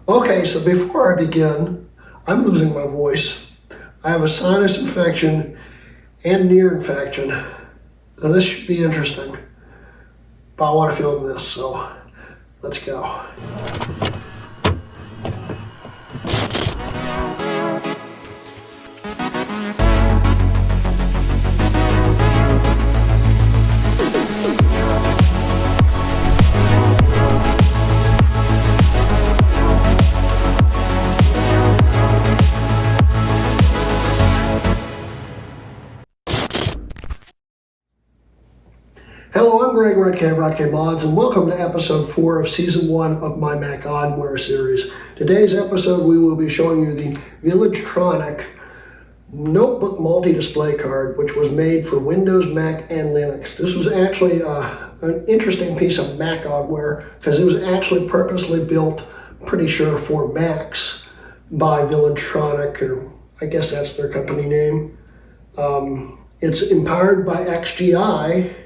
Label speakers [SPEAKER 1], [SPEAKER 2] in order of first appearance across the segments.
[SPEAKER 1] Okay, so before I begin, I'm losing my voice. I have a sinus infection and ear infection. Now this should be interesting, but I want to film this, so let's go. Hello, I'm Greg Hrutkay of Hrutkay Mods, and welcome to episode 4 of season 1 of my Mac Oddware series. Today's episode we will be showing you the Tronic notebook multi-display card, which was made for Windows, Mac, and Linux. This was actually an interesting piece of Mac Oddware because it was actually purposely built, pretty sure, for Macs by Tronic, or I guess that's their company name. It's empowered by XGI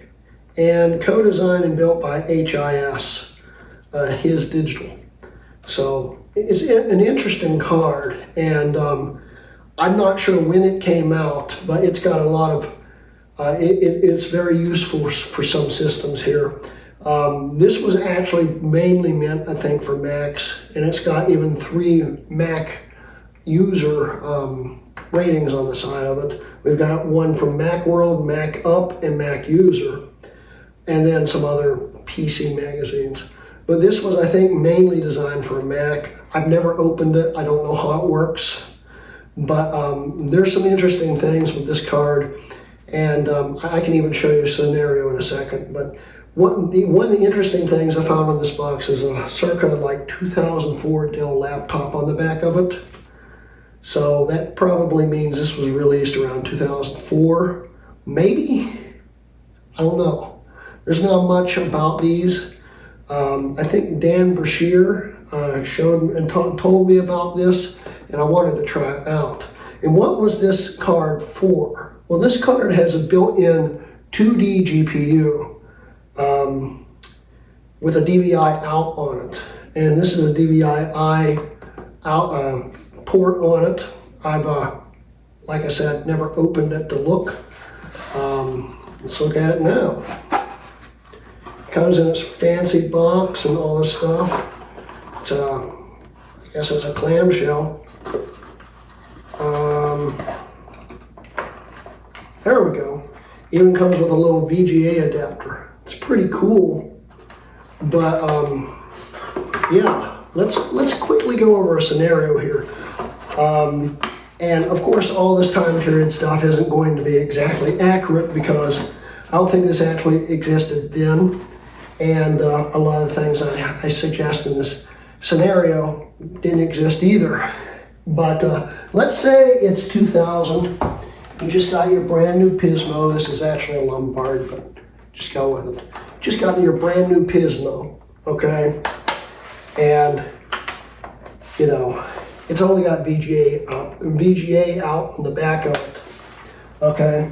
[SPEAKER 1] and co-designed and built by HIS, His Digital. So it's an interesting card, and I'm not sure when it came out, but it's got a lot of, it's very useful for some systems here. This was actually mainly meant, I think, for Macs, and it's got even 3 Mac user ratings on the side of it. We've got one from Macworld, Mac Up, and Mac User, and then some other PC magazines. But this was, I think, mainly designed for a Mac. I've never opened it. I don't know how it works. But there's some interesting things with this card, and I can even show you a scenario in a second. But one of the interesting things I found on this box is a circa like 2004 Dell laptop on the back of it. So that probably means this was released around 2004, maybe? I don't know. There's not much about these. I think Dan Brashear showed and told me about this, and I wanted to try it out. And what was this card for? Well, this card has a built-in 2D GPU with a DVI out on it. And this is a DVI out port on it. I've, like I said, never opened it to look. Let's look at it now. Comes in this fancy box and all this stuff. It's I guess it's a clamshell. There we go. Even comes with a little VGA adapter. It's pretty cool. But yeah, let's quickly go over a scenario here. And of course, all this time period stuff isn't going to be exactly accurate because I don't think this actually existed then. And a lot of the things I suggest in this scenario didn't exist either. But let's say it's 2000. You just got your brand new Pismo. This is actually a Lombard, but just go with it. Just got your brand new Pismo, okay? And, you know, it's only got VGA out on the back of it, okay?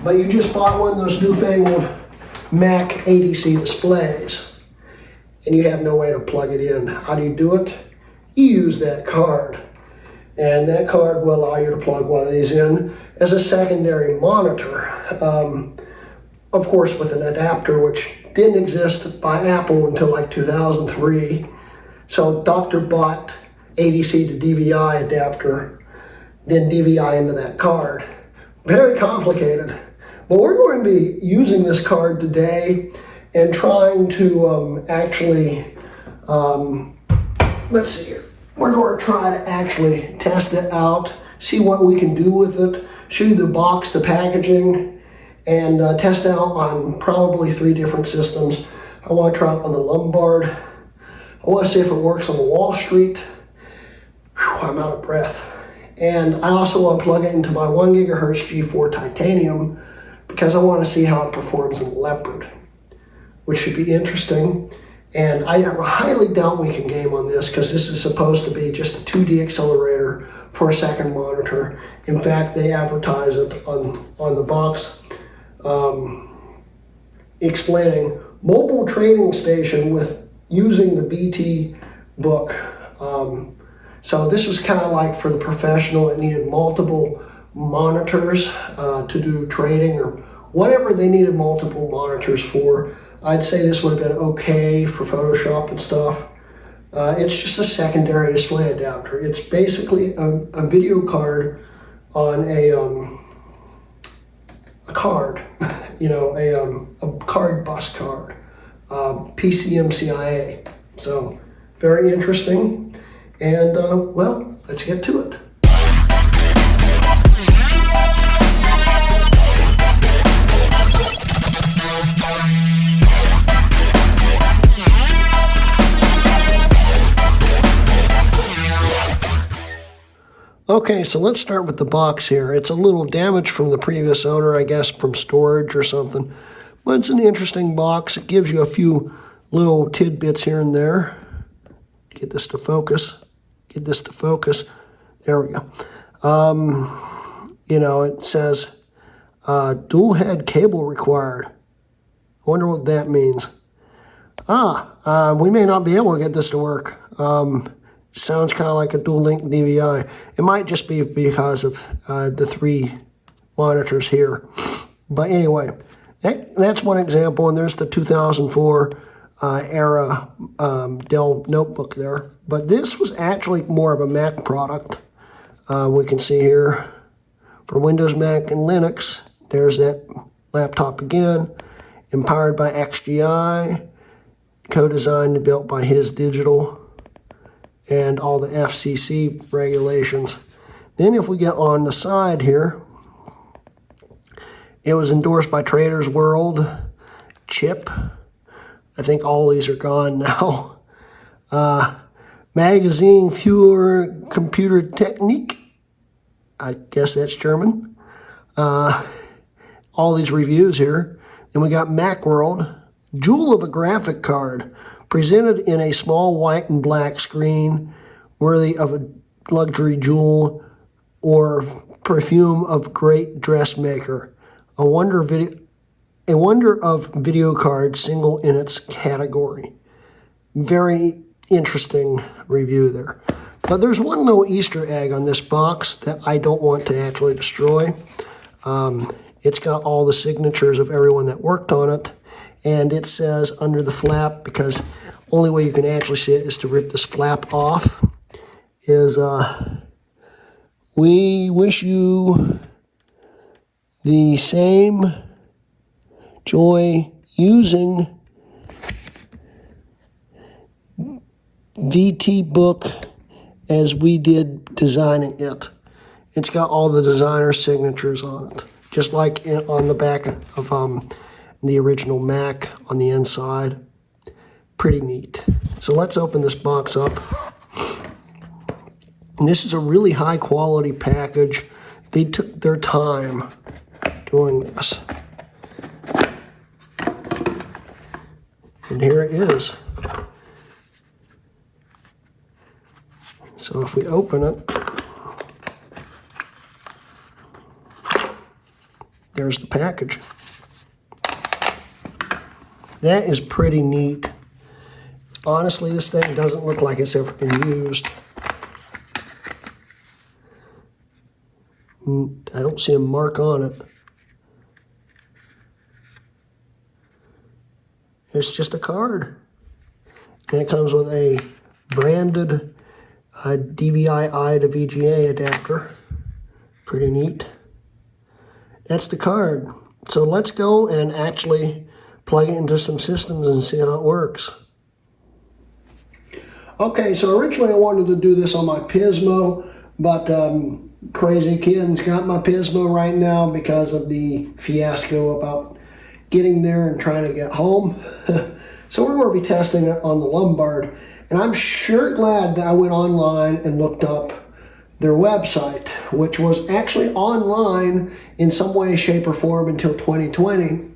[SPEAKER 1] But you just bought one of those newfangled Mac ADC displays, and you have no way to plug it in. How do you do it? You use that card, and that card will allow you to plug one of these in as a secondary monitor, of course with an adapter, which didn't exist by Apple until like 2003. So Dr. bought ADC to DVI adapter, then DVI into that card. Very complicated. But we're going to be using this card today and trying to actually, let's see here. We're going to try to actually test it out, see what we can do with it, show you the box, the packaging, and test it out on probably 3 different systems. I want to try it on the Lombard. I want to see if it works on the Wall Street. Whew, I'm out of breath. And I also want to plug it into my 1 gigahertz G4 Titanium, because I want to see how it performs in Leopard, which should be interesting. And I highly doubt we can game on this because this is supposed to be just a 2D accelerator for a second monitor. In fact, they advertise it on the box, explaining mobile training station with using the VTBook So this was kind of like for the professional. It needed multiple monitors to do trading or whatever they needed multiple monitors for. I'd say this would have been okay for Photoshop and stuff. It's just a secondary display adapter. It's basically a video card on a card, you know, a card bus card, PCMCIA. So very interesting. And well, let's get to it. Okay, so let's start with the box here. It's a little damaged from the previous owner, I guess from storage or something. But it's an interesting box. It gives you a few little tidbits here and there. Get this to focus. Get this to focus. There we go. You know, it says dual head cable required. I wonder what that means. We may not be able to get this to work. Sounds kind of like a dual link DVI. It might just be because of the 3 monitors here. But anyway, that's one example, and there's the 2004 era Dell notebook there. But this was actually more of a Mac product. We can see here for Windows, Mac, and Linux. There's that laptop again, empowered by XGI, co-designed and built by His Digital, and all the FCC regulations. Then if we get on the side here, it was endorsed by Traders World, Chip. I think all these are gone now. Magazine für Computer Technik. I guess that's German. All these reviews here. Then we got Macworld, jewel of a graphic card, presented in a small white and black screen, worthy of a luxury jewel or perfume of great dressmaker. A wonder of video card, single in its category. Very interesting review there. But there's one little Easter egg on this box that I don't want to actually destroy. It's got all the signatures of everyone that worked on it. And it says under the flap, because only way you can actually see it is to rip this flap off, is we wish you the same joy using VTBook as we did designing it. It's got all the designer signatures on it, just like on the back of the original Mac on the inside. Pretty neat. So let's open this box up. And this is a really high quality package. They took their time doing this. And here it is. So if we open it, there's the package. That is pretty neat. Honestly, this thing doesn't look like it's ever been used. I don't see a mark on it. It's just a card. And it comes with a branded DVI to VGA adapter. Pretty neat. That's the card. So let's go and actually plug it into some systems and see how it works. Okay, so originally I wanted to do this on my Pismo, but crazy kids got my Pismo right now because of the fiasco about getting there and trying to get home. So we're going to be testing it on the Lombard, and I'm sure glad that I went online and looked up their website, which was actually online in some way, shape, or form until 2020.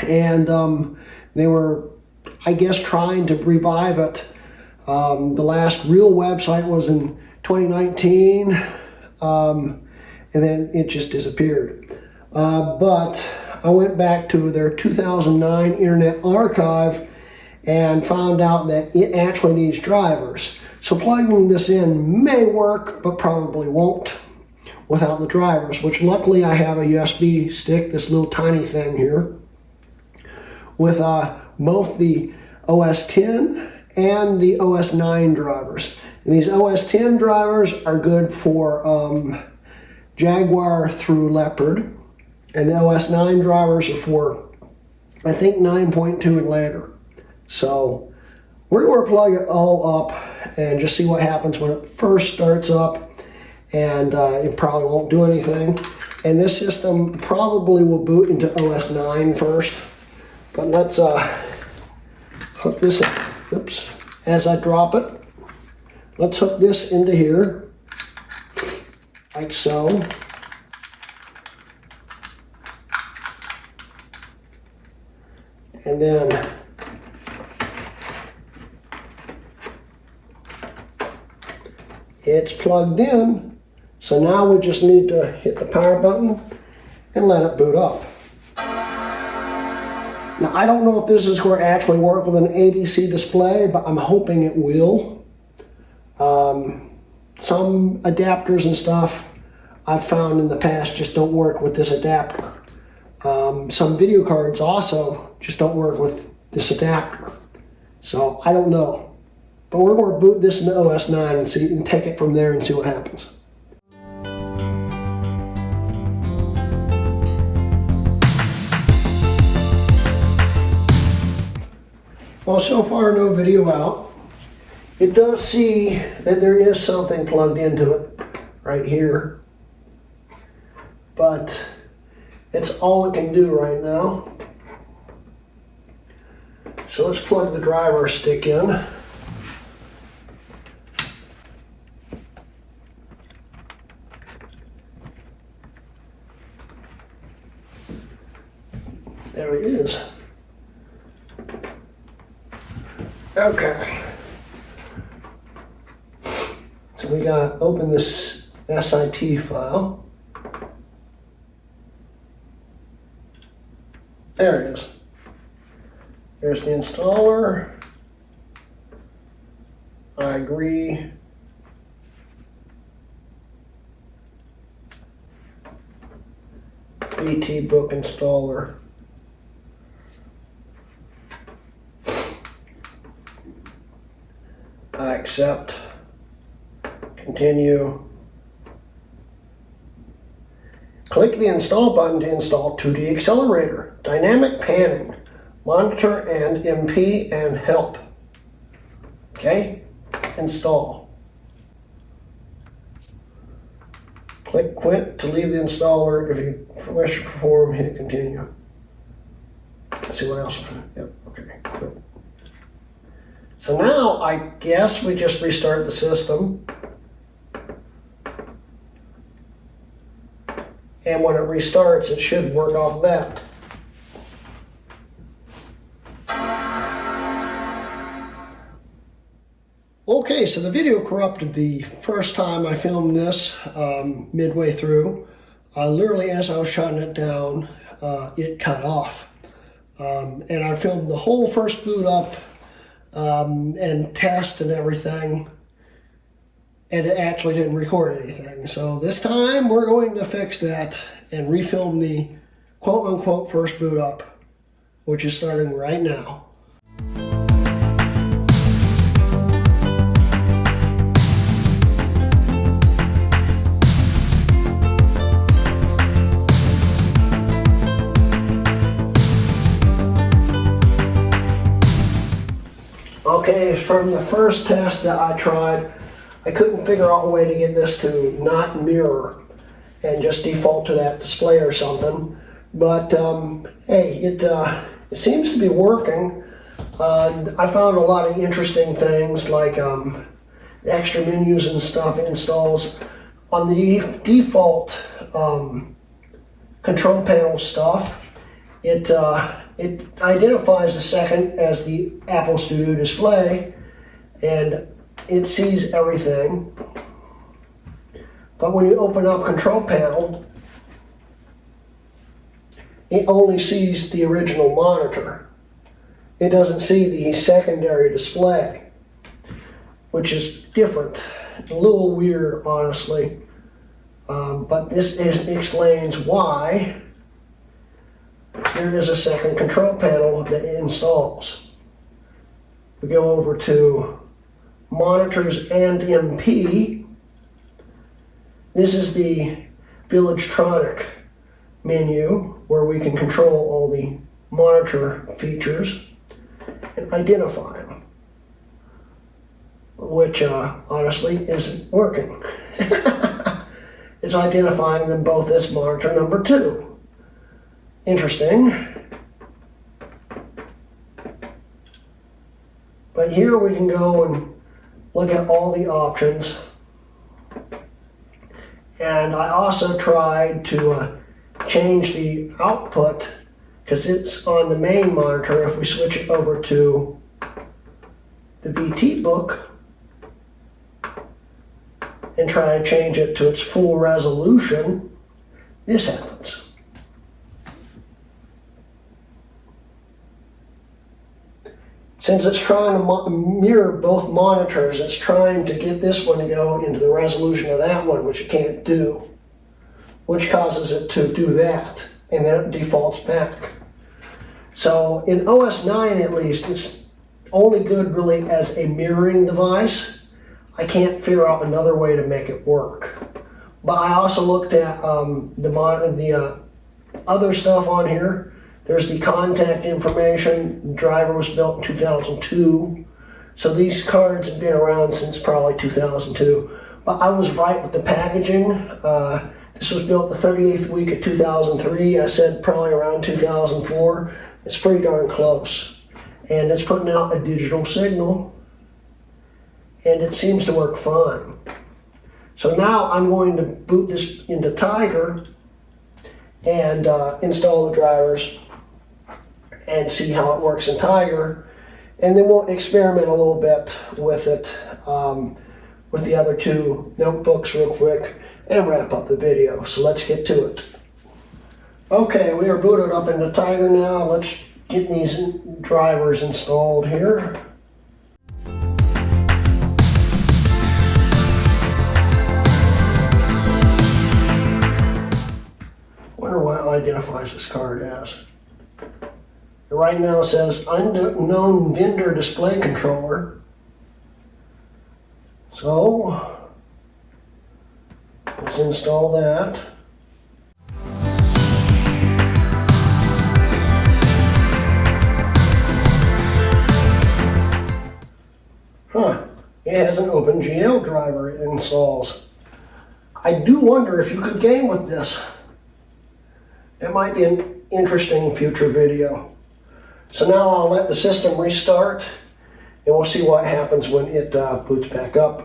[SPEAKER 1] And they were, I guess, trying to revive it. The last real website was in 2019, and then it just disappeared. But I went back to their 2009 Internet Archive and found out that it actually needs drivers. So plugging this in may work, but probably won't without the drivers, which luckily I have a USB stick, this little tiny thing here, with both the OS 10 and the OS 9 drivers. And these OS 10 drivers are good for Jaguar through Leopard, and the OS 9 drivers are for, I think, 9.2 and later. So we're going to plug it all up and just see what happens when it first starts up, and it probably won't do anything. And this system probably will boot into OS 9 first, but let's hook this up. Oops. As I drop it, let's hook this into here, like so. And then it's plugged in. So now we just need to hit the power button and let it boot up. Now I don't know if this is going to actually work with an ADC display, but I'm hoping it will. Some adapters and stuff I've found in the past just don't work with this adapter. Some video cards also just don't work with this adapter. So I don't know. But we're going to boot this into OS 9 and see, and take it from there and see what happens. Well, so far no video out. It does see that there is something plugged into it right here, but it's all it can do right now. So let's plug the driver stick in. There it is. Okay. So we got open this SIT file. There it is. There's the installer. I agree. VTBook installer. I accept. Continue. Click the install button to install 2D accelerator, dynamic panning, monitor and MP and help. Okay, install. Click quit to leave the installer. If you wish to perform, hit continue. Let's see what else. Yep, okay, quit. So now I guess we just restart the system. And when it restarts, it should work off of that. Okay, so the video corrupted the first time I filmed this midway through. Literally as I was shutting it down, it cut off. And I filmed the whole first boot up and test and everything, and it actually didn't record anything. So this time we're going to fix that and refilm the quote-unquote first boot up, which is starting right now. Okay, from the first test that I tried, I couldn't figure out a way to get this to not mirror and just default to that display or something. But hey, it seems to be working. I found a lot of interesting things like the extra menus and stuff it installs. On the default control panel stuff, it identifies the second as the Apple Studio display, and it sees everything. But when you open up control panel, it only sees the original monitor. It doesn't see the secondary display. which is different, a little weird, honestly. But this explains why there is a second control panel that installs. We go over to monitors and MP. This is the Village Tronic menu where we can control all the monitor features and identify them, which honestly isn't working. It's identifying them both as monitor number 2. Interesting. But here we can go and look at all the options. And I also tried to change the output because it's on the main monitor. If we switch it over to the VTBook and try to change it to its full resolution, this happens. Since it's trying to mirror both monitors, it's trying to get this one to go into the resolution of that one, which it can't do, which causes it to do that, and then it defaults back. So in OS 9 at least, it's only good really as a mirroring device. I can't figure out another way to make it work. But I also looked at the other stuff on here. There's the contact information. The driver was built in 2002. So these cards have been around since probably 2002. But I was right with the packaging. This was built the 38th week of 2003. I said probably around 2004. It's pretty darn close. And it's putting out a digital signal. And it seems to work fine. So now I'm going to boot this into Tiger and install the drivers and see how it works in Tiger, and then we'll experiment a little bit with it with the other 2 notebooks real quick and wrap up the video. So let's get to it. Okay, we are booted up into Tiger now. Let's get these drivers installed here. Wonder what it identifies this card as. Right now it says unknown vendor display controller. So let's install that. It has an OpenGL driver it installs. I do wonder if you could game with this. It might be an interesting future video. So now I'll let the system restart and we'll see what happens when it boots back up.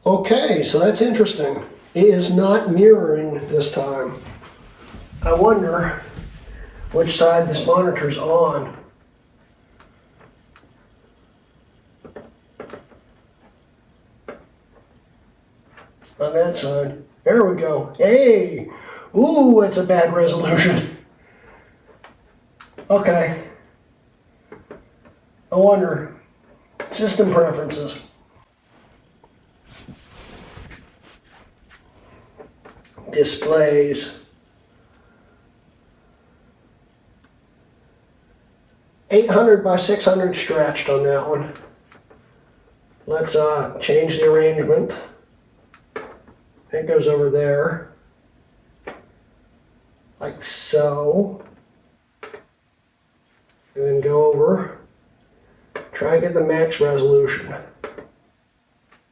[SPEAKER 1] Okay, so that's interesting. It is not mirroring this time. I wonder which side this monitor's on. On that side. There we go. Hey! Ooh, it's a bad resolution. Okay. I wonder. System preferences. Displays. 800 by 600 stretched on that one. Let's change the arrangement. It goes over there, like so, and then go over, try and get the max resolution.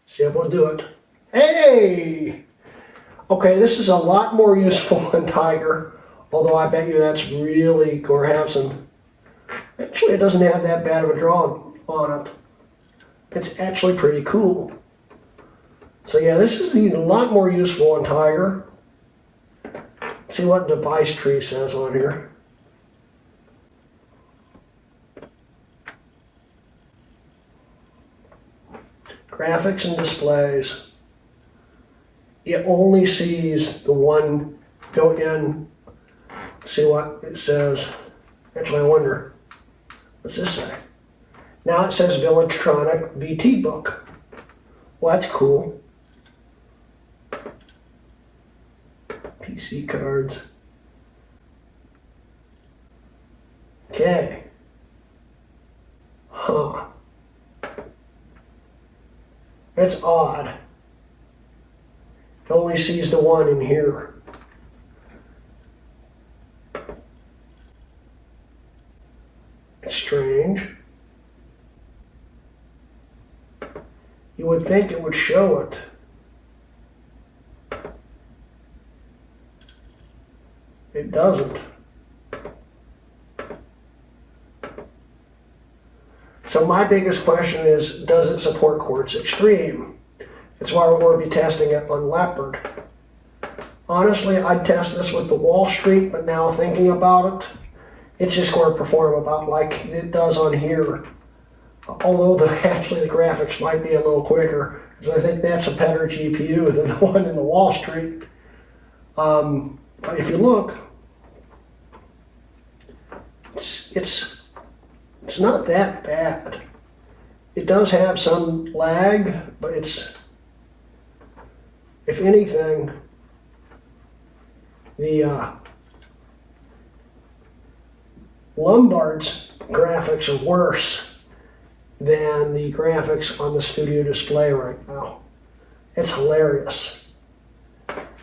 [SPEAKER 1] See if we'll do it. Hey! Okay, this is a lot more useful than Tiger, although I bet you that's really Gorhamson. Actually, it doesn't have that bad of a draw on it. It's actually pretty cool. So yeah, this is a lot more useful on Tiger. Let's see what device tree says on here. graphics and displays. It only sees the one built-in. See what it says. Actually, I wonder, what's this say? Now it says Tronic VTBook. Well, that's cool. PC cards. Okay. Huh. That's odd. It only sees the one in here. It's strange. You would think it would show it. It doesn't. So my biggest question is, does it support Quartz Extreme? That's why we're going to be testing it on Leopard. Honestly, I'd test this with the Wall Street, but now thinking about it, it's just going to perform about like it does on here. Although actually the graphics might be a little quicker, because I think that's a better GPU than the one in the Wall Street. But if you look, it's not that bad. It does have some lag, but it's, if anything, the Lombard's graphics are worse than the graphics on the studio display right now. It's hilarious.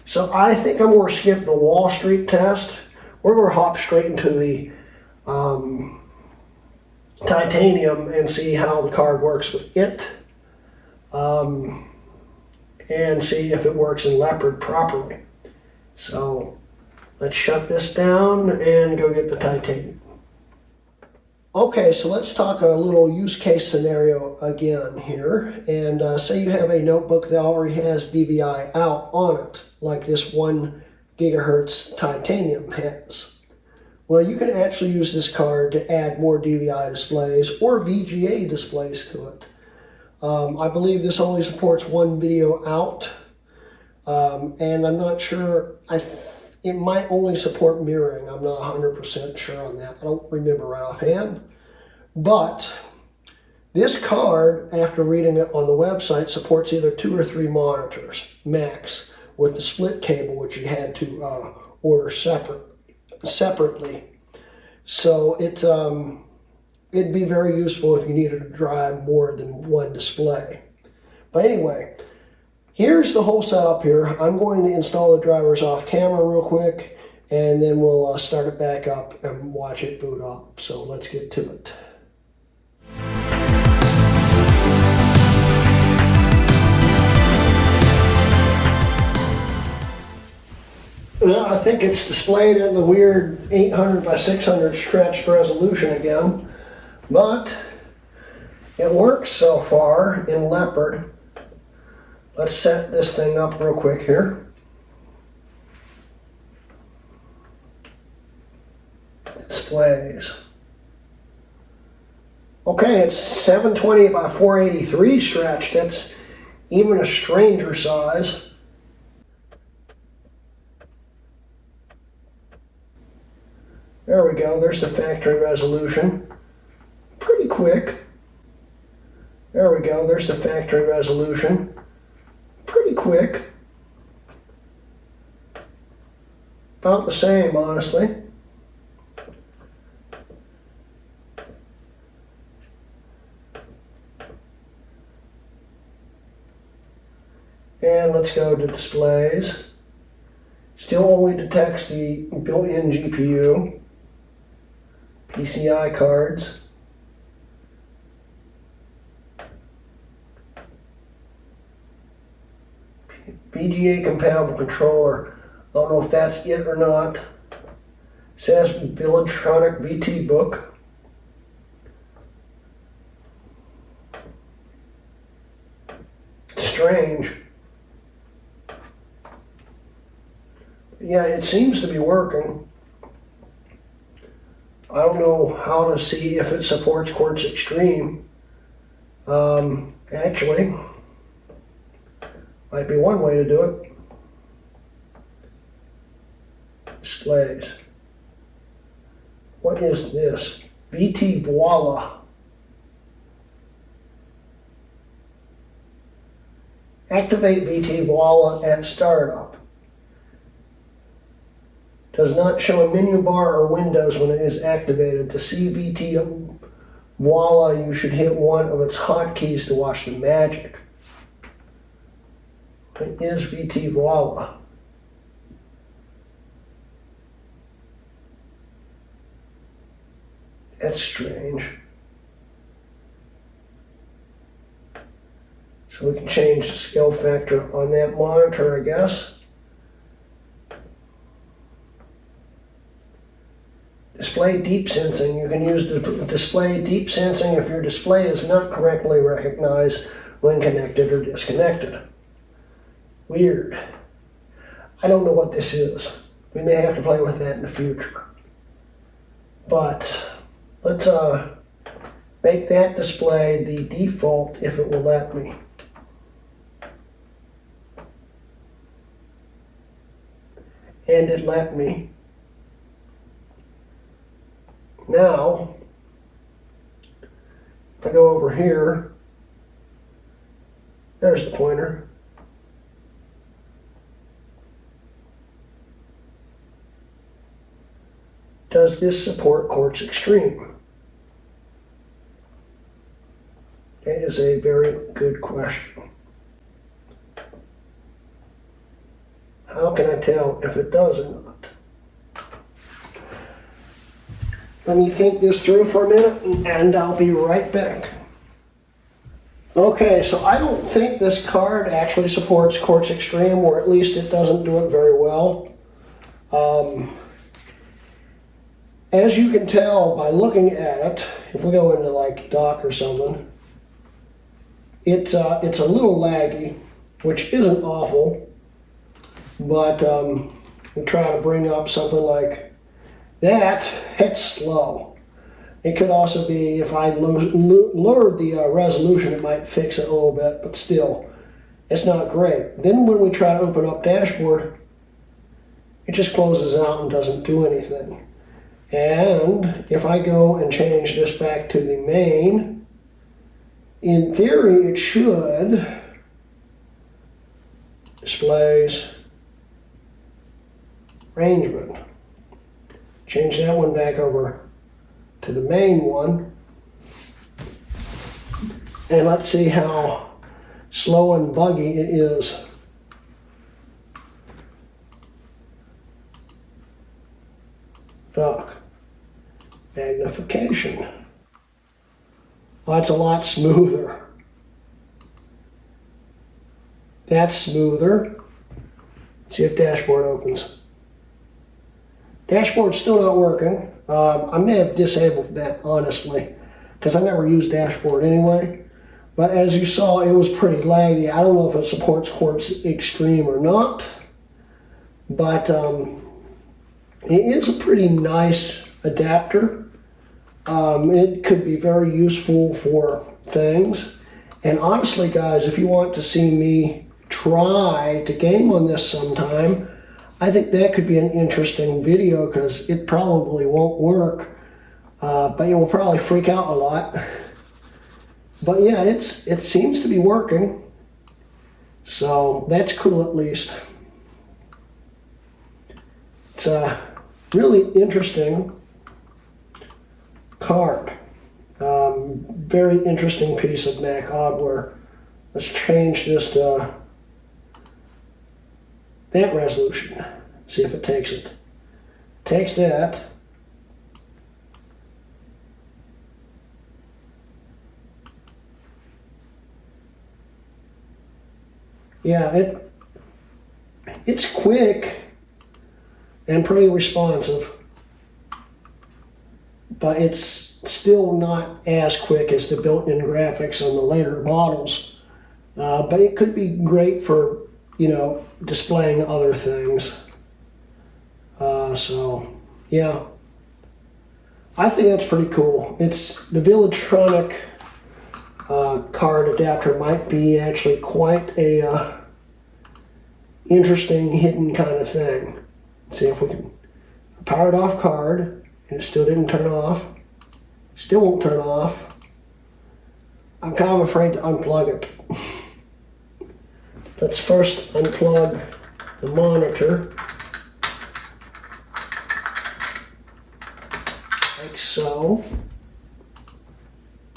[SPEAKER 1] So I think I'm going to skip the Wall Street test. We're going to hop straight into the titanium and see how the card works with it, and see if it works in Leopard properly. So let's shut this down and go get the titanium. Okay, so let's talk a little use case scenario again here. And say you have a notebook that already has DVI out on it, like this 1 gigahertz titanium has. Well, you can actually use this card to add more DVI displays or VGA displays to it. I believe this only supports one video out, and I'm not sure, it might only support mirroring. I'm not 100% sure on that. I don't remember right offhand. But this card, after reading it on the website, supports either 2 or 3 monitors, max, with the split cable, which you had to order separately. So it'd be very useful if you needed to drive more than one display. But anyway, here's the whole setup here. I'm going to install the drivers off camera real quick, and then we'll start it back up and watch it boot up. So let's get to it. Well, I think it's displayed in the weird 800 by 600 stretched resolution again, but it works so far in Leopard. Let's set this thing up real quick here. Displays. Okay, it's 720 by 483 stretched. That's even a stranger size. There we go, there's the factory resolution. Pretty quick. There we go, there's the factory resolution. Pretty quick. About the same, honestly. And let's go to displays. Still only detects the built-in GPU. PCI cards. VGA compatible controller. I don't know if that's it or not. It says Tronic VTBook. Strange. Yeah, it seems to be working. I don't know how to see if it supports Quartz Extreme. Actually, Might be one way to do it. Displays. What is this? VTBook. Activate VTBook at startup. Does not show a menu bar or windows when it is activated. To see VTBook, you should hit one of its hotkeys to watch the magic. What is VTBook? That's strange. So we can change the scale factor on that monitor, I guess. Display deep sensing. You can use the display deep sensing if your display is not correctly recognized when connected or disconnected. Weird. I don't know what this is. We may have to play with that in the future. But let's make that display the default if it will let me. And it let me. Now, if I go over here, there's the pointer. Does this support Quartz Extreme? That is a very good question. How can I tell if it does or not? Let me think this through for a minute and I'll be right back. Okay, so I don't think this card actually supports Quartz Extreme, or at least it doesn't do it very well. As you can tell by looking at it, if we go into like dock or something, it's a little laggy, which isn't awful, but we try to bring up something like that, it's slow. It could also be, if I lowered the resolution, it might fix it a little bit, but still, it's not great. Then when we try to open up dashboard, it just closes out and doesn't do anything. And if I go and change this back to the main, in theory it should, displays, arrangement. Change that one back over to the main one. And let's see how slow and buggy it is. Dock. Magnification. Oh, that's a lot smoother. That's smoother. Let's see if dashboard opens. Dashboard's still not working. I may have disabled that, honestly, because I never use dashboard anyway. But as you saw, it was pretty laggy. I don't know if it supports Quartz Extreme or not, but it is a pretty nice adapter. It could be very useful for things. And honestly, guys, if you want to see me try to game on this sometime, I think that could be an interesting video, because it probably won't work, but you will probably freak out a lot. But yeah, it seems to be working, so that's cool at least. It's a really interesting card. Very interesting piece of Mac Oddware. Let's change this to that resolution. See if it takes it. Takes that. Yeah, it's quick and pretty responsive, but it's still not as quick as the built-in graphics on the later models. But it could be great for, displaying other things. So, yeah. I think that's pretty cool. It's the Tronic card adapter might be actually quite a interesting hidden kind of thing. Let's see if we can power it off card, and it still didn't turn off. Still won't turn off. I'm kind of afraid to unplug it. Let's first unplug the monitor. Like so.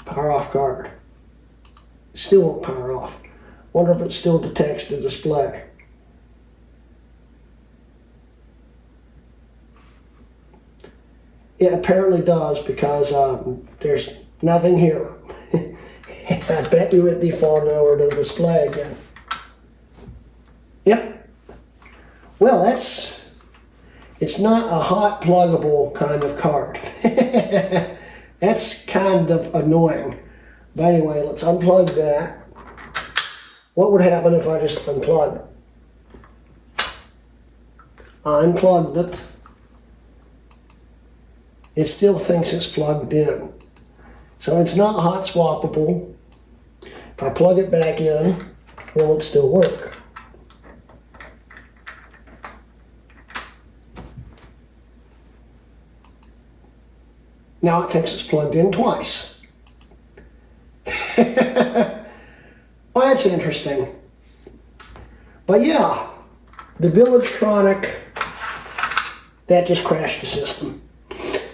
[SPEAKER 1] Power off card. Still won't power off. Wonder if it still detects the display. It apparently does, because there's nothing here. I bet you it defaulted over to the display again. Yep. Well, it's not a hot pluggable kind of card. That's kind of annoying. But anyway, let's unplug that. What would happen if I just unplugged it? I unplugged it. It still thinks it's plugged in. So it's not hot swappable. If I plug it back in, will it still work? Now it thinks it's plugged in twice. Well, that's interesting. But yeah, the Tronic, that just crashed the system.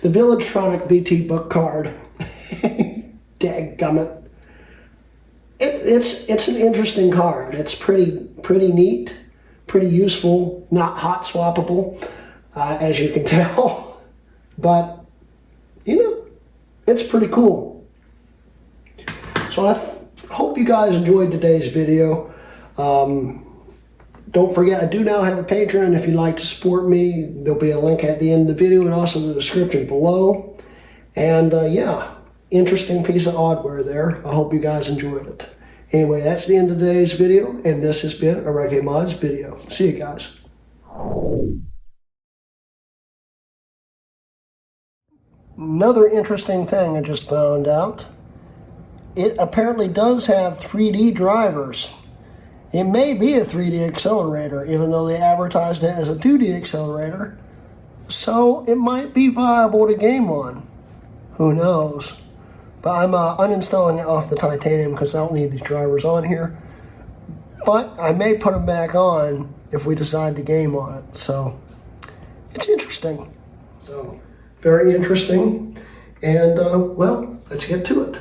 [SPEAKER 1] The Tronic VTBook card. Dadgummit. It's an interesting card. It's pretty neat, pretty useful, not hot swappable, as you can tell. But you know, it's pretty cool. So I hope you guys enjoyed today's video. Don't forget, I do now have a Patreon. If you'd like to support me, there'll be a link at the end of the video and also the description below. And yeah, interesting piece of oddware there. I hope you guys enjoyed it. Anyway, that's the end of today's video, and this has been a Hrutkay Mods video. See you guys. Another interesting thing I just found out. It apparently does have 3D drivers. It may be a 3D accelerator, even though they advertised it as a 2D accelerator. So it might be viable to game on. Who knows? But I'm uninstalling it off the titanium because I don't need these drivers on here. But I may put them back on if we decide to game on it. So it's interesting. So very interesting. And well, let's get to it.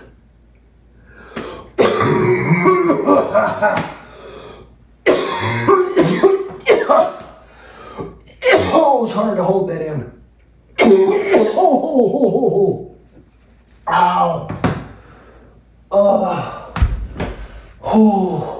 [SPEAKER 1] Oh, it's hard to hold that in. Oh, ow. Oh.